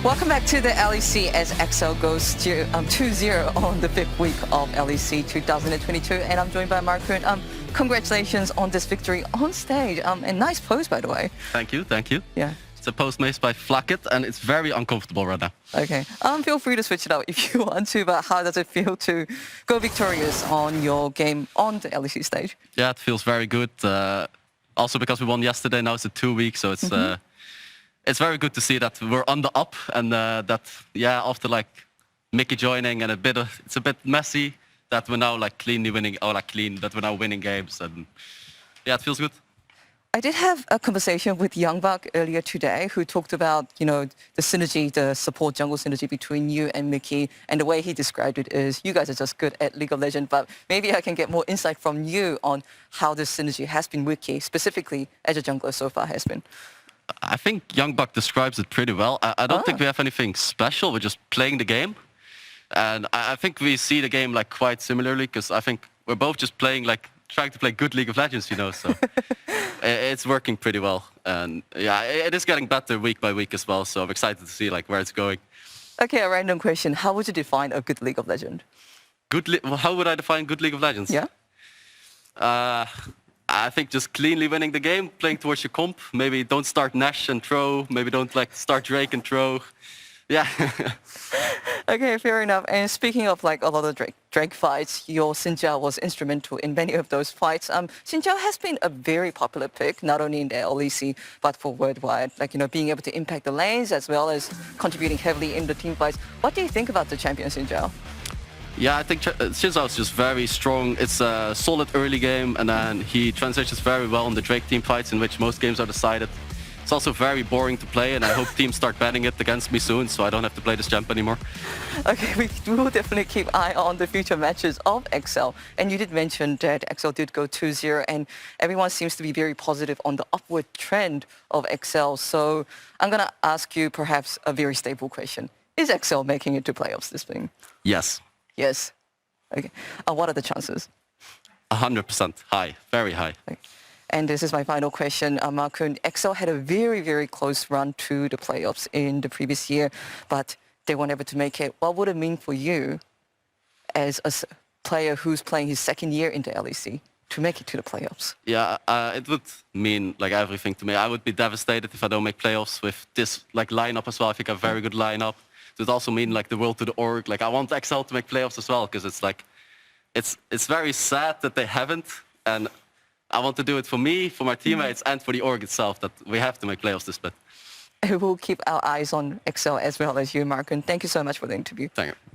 Welcome back to the LEC as XL goes to 2-0 on the 5th week of LEC 2022, and I'm joined by Markoon. Congratulations on this victory on stage, and nice pose, by the way. Thank you, thank you. Yeah. It's a pose made by Flacket, and it's very uncomfortable right now. Okay. Feel free to switch it out if you want to, but how does it feel to go victorious on your game on the LEC stage? Yeah, it feels very good. Also because we won yesterday, now it's a 2 week, so it's very good to see that we're on the up, and that after like Mickey joining and it's a bit messy, that we're now like cleanly winning, that we're now winning games, and yeah, it feels good. I did have a conversation with Youngbuck earlier today, who talked about, the synergy, the support jungle synergy between you and Mickey, and the way he described it is you guys are just good at League of Legends, but maybe I can get more insight from you on how this synergy has been with Mickey, specifically as a jungler so far has been. I think Youngbuck describes it pretty well. I don't think we have anything special. We're just playing the game. And I think we see the game like quite similarly, because I think we're both just playing like trying to play good League of Legends, so it's working pretty well. And yeah, it is getting better week by week as well. So I'm excited to see like where it's going. Okay, a random question. How would you define a good League of Legends? How would I define good League of Legends? Yeah. I think just cleanly winning the game, playing towards your comp. Maybe don't start Nash and throw. Maybe don't like start Drake and throw. Yeah. Okay, fair enough. And speaking of like a lot of Drake fights, your Xin Zhao was instrumental in many of those fights. Xin Zhao has been a very popular pick, not only in the LEC, but for worldwide. Like, being able to impact the lanes as well as contributing heavily in the team fights. What do you think about the champion Xin Zhao? Yeah, I think Xin Zhao is just very strong. It's a solid early game, and then he transitions very well in the Drake team fights, in which most games are decided. It's also very boring to play, and I hope teams start banning it against me soon, so I don't have to play this champ anymore. Okay, we will definitely keep an eye on the future matches of XL. And you did mention that XL did go 2-0, and everyone seems to be very positive on the upward trend of XL. So I'm going to ask you perhaps a very stable question. Is XL making it to playoffs this thing? Yes. Yes. Okay. What are the chances? 100% high, very high. Okay. And this is my final question, Markoon. XL had a very, very close run to the playoffs in the previous year, but they weren't able to make it. What would it mean for you as a player who's playing his second year in the LEC to make it to the playoffs? Yeah, it would mean like everything to me. I would be devastated if I don't make playoffs with this like lineup as well. I think I have a very good lineup. It would also mean like the world to the org. Like I want XL to make playoffs as well, because it's like, it's very sad that they haven't, and I want to do it for me, for my teammates, and for the org itself, that we have to make playoffs this bit. We'll keep our eyes on XL as well as you, Markoon. Thank you so much for the interview. Thank you.